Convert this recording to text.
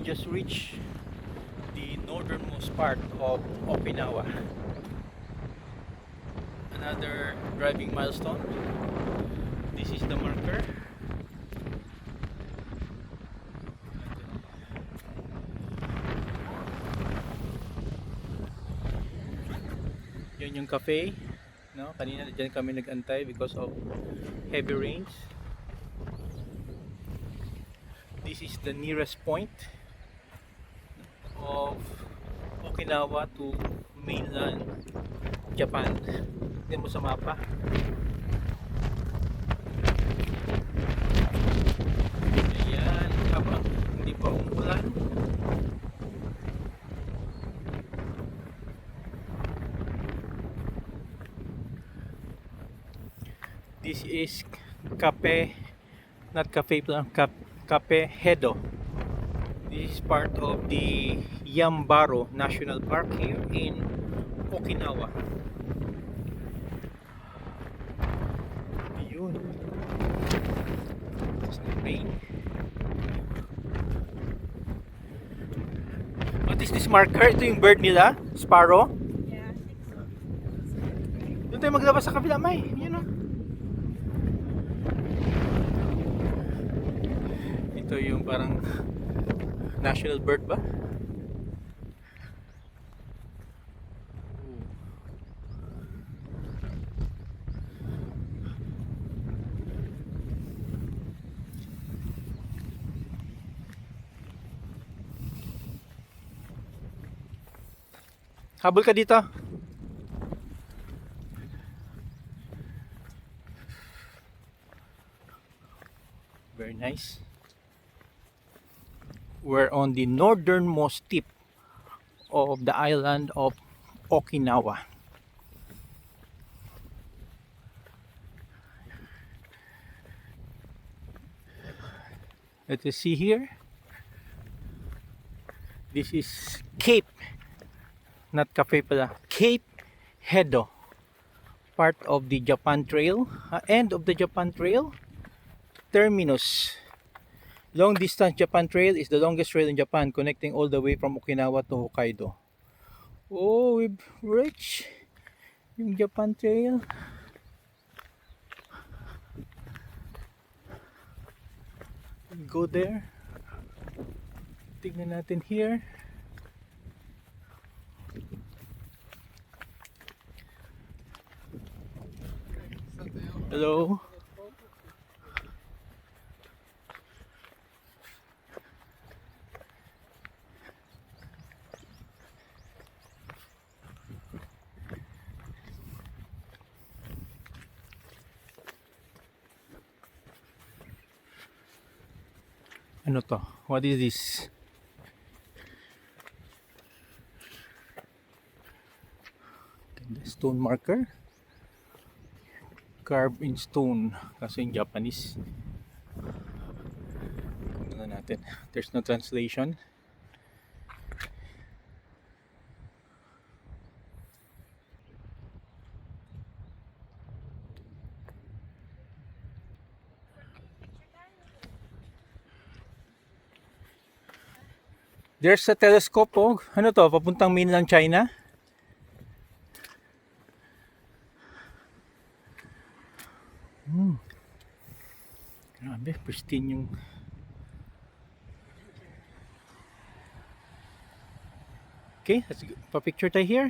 just reached the northernmost part of Okinawa. Another driving milestone. This is the marker. Yan yung cafe, no? Kanina diyan kami nag-antay because of heavy rains. This is the nearest point of Okinawa to mainland Japan. Tingnan mo sa mapa. Ayan, habang hindi pa umulan. This is Cafe, not cafe lang, Cafe Hedo. This is part of the Yambaro National Park here in Okinawa. Yun. It's the rain. What is this marker? Ito yung bird nila? Sparrow? Yeah, I think so. Doon tayo maglabas sa kabila, May. Yun o. Ito yung parang national bird ba? Habol ka dito. Very nice. We're on the northernmost tip of the island of Okinawa. Let us see here. This is Cape, not cafe pala, Cape Hedo, part of the Japan Trail, end of the Japan Trail, terminus. Long distance Japan Trail is the longest trail in Japan, connecting all the way from Okinawa to Hokkaido. Oh, we've reached yung Japan Trail. Go there. Tignan natin here. Hello. Ano to? What is this? The stone marker. Carved in stone. Kasi in Japanese. Tingnan natin. There's no translation. There's a telescope, oh. Ano to? Papuntang mainland China? Grabe, pristine yung... Okay, let's pa-picture tayo here.